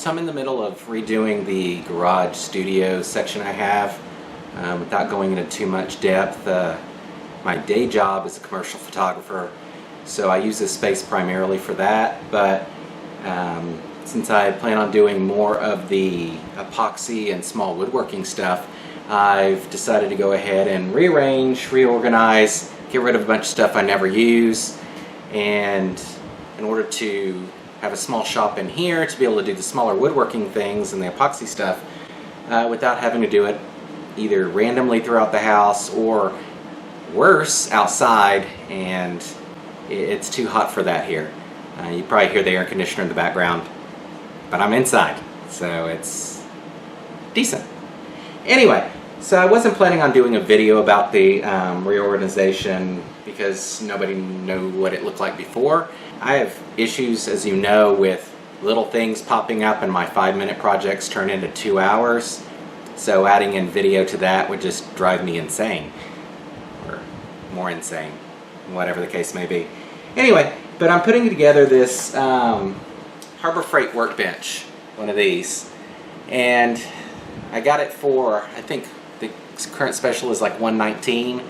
So I'm in the middle of redoing the garage studio section I have. Without going into too much depth, my day job is a commercial photographer, so I use this space primarily for that, but since I plan on doing more of the epoxy and small woodworking stuff, I've decided to go ahead and rearrange, reorganize, get rid of a bunch of stuff I never use, and in order to have a small shop in here to be able to do the smaller woodworking things and the epoxy stuff without having to do it either randomly throughout the house or worse, outside, and it's too hot for that here. You probably hear the air conditioner in the background, but I'm inside, so it's decent. Anyway, so I wasn't planning on doing a video about the reorganization because nobody knew what it looked like before. I have issues, as you know, with little things popping up and my 5-minute projects turn into 2 hours. So adding in video to that would just drive me insane. Or more insane, whatever the case may be. Anyway, but I'm putting together this Harbor Freight Workbench, one of these. And I got it for, I think the current special is like $119.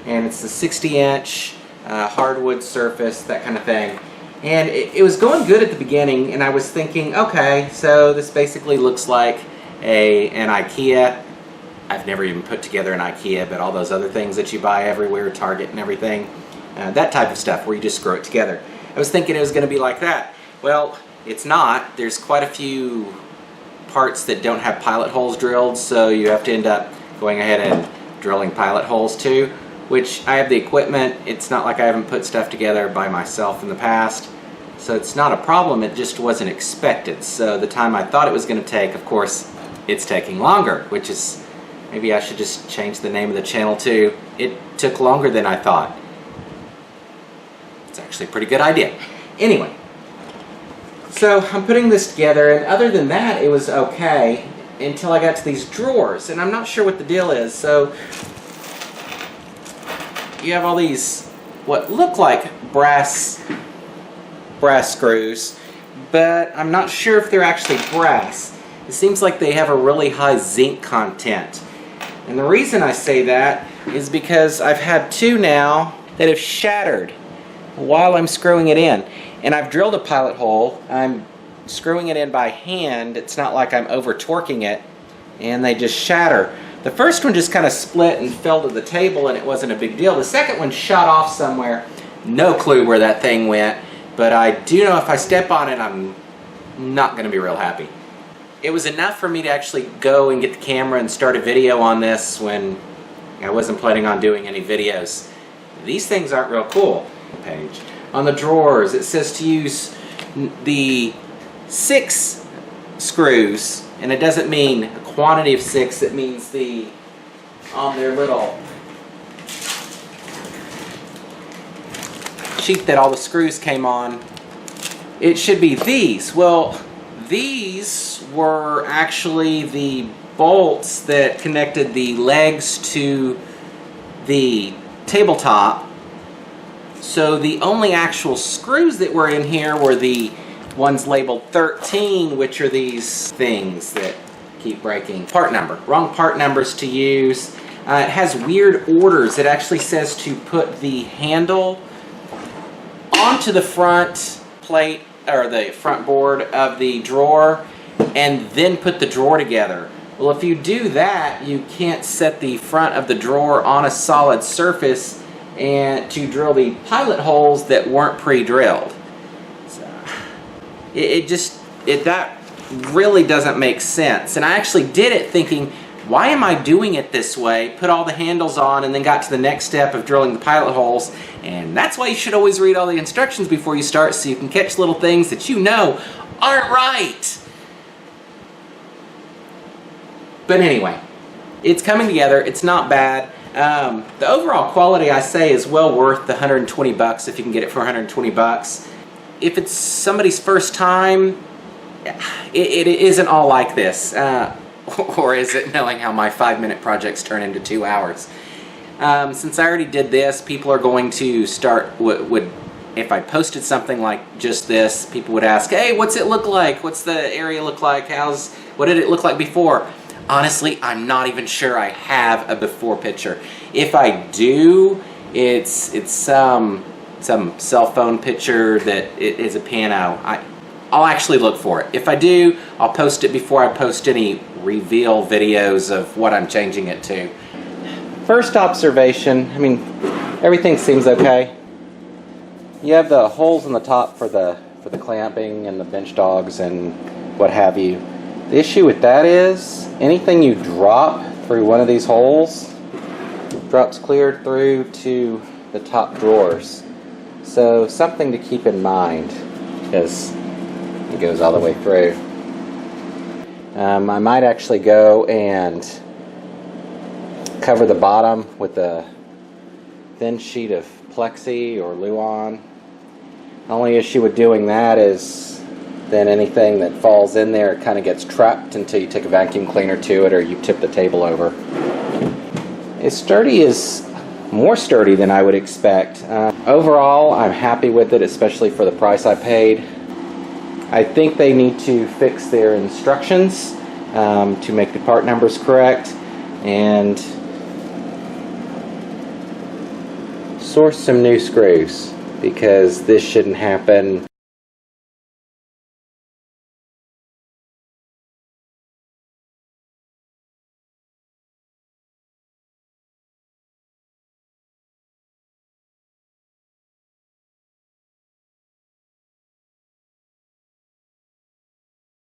And it's the 60-inch hardwood surface, that kind of thing. And it was going good at the beginning, and I was thinking, okay, so this basically looks like an IKEA. I've never even put together an IKEA, but all those other things that you buy everywhere, Target and everything, that type of stuff where you just screw it together. I was thinking it was going to be like that. Well, it's not. There's quite a few parts that don't have pilot holes drilled, so you have to end up going ahead and drilling pilot holes too, which I have the equipment. It's not like I haven't put stuff together by myself in the past, so it's not a problem. It just wasn't expected. So the time I thought it was going to take, of course, it's taking longer, which is, maybe I should just change the name of the channel to "It Took Longer Than I Thought." It's actually a pretty good idea. Anyway, so I'm putting this together, and other than that, it was okay until I got to these drawers, and I'm not sure what the deal is. So you have all these what look like brass screws, but I'm not sure if they're actually brass. It seems like they have a really high zinc content. And the reason I say that is because I've had two now that have shattered while I'm screwing it in. And I've drilled a pilot hole. I'm screwing it in by hand. It's not like I'm over torquing it, and they just shatter. The first one just kind of split and fell to the table, and it wasn't a big deal. The second one shot off somewhere. No clue where that thing went, but I do know if I step on it, I'm not going to be real happy. It was enough for me to actually go and get the camera and start a video on this when I wasn't planning on doing any videos. These things aren't real cool. Page. On the drawers, it says to use the 6 screws, and it doesn't mean a quantity of 6, it means on their little sheet that all the screws came on, it should be these. Well, these were actually the bolts that connected the legs to the tabletop. So the only actual screws that were in here were the ones labeled 13, which are these things that keep breaking. Part number. Wrong part numbers to use. It has weird orders. It actually says to put the handle onto the front plate, or the front board of the drawer, and then put the drawer together. Well, if you do that, you can't set the front of the drawer on a solid surface and to drill the pilot holes that weren't pre-drilled. So that really doesn't make sense. And I actually did it thinking, why am I doing it this way? Put all the handles on and then got to the next step of drilling the pilot holes. And that's why you should always read all the instructions before you start, so you can catch little things that you know aren't right. But anyway, it's coming together. It's not bad. The overall quality, I say, is well worth the 120 bucks if you can get it for 120 bucks. If it's somebody's first time, it isn't all like this. Or is it, knowing how my 5-minute projects turn into 2 hours? Since I already did this, people are going to start would if I posted something like just this, people would ask, hey, what's it look like? What's the area look like? What did it look like before? Honestly, I'm not even sure I have a before picture. If I do, it's some cell phone picture that it is a piano. I'll actually look for it. If I do, I'll post it before I post any reveal videos of what I'm changing it to. First observation, I mean, everything seems okay. You have the holes in the top for the clamping and the bench dogs and what have you. The issue with that is anything you drop through one of these holes drops clear through to the top drawers. So something to keep in mind as it goes all the way through. I might actually go and cover the bottom with a thin sheet of plexi or Luan. The only issue with doing that is then anything that falls in there kind of gets trapped until you take a vacuum cleaner to it or you tip the table over. It's sturdy is more sturdy than I would expect. Overall, I'm happy with it, especially for the price I paid. I think they need to fix their instructions to make the part numbers correct and source some new screws, because this shouldn't happen.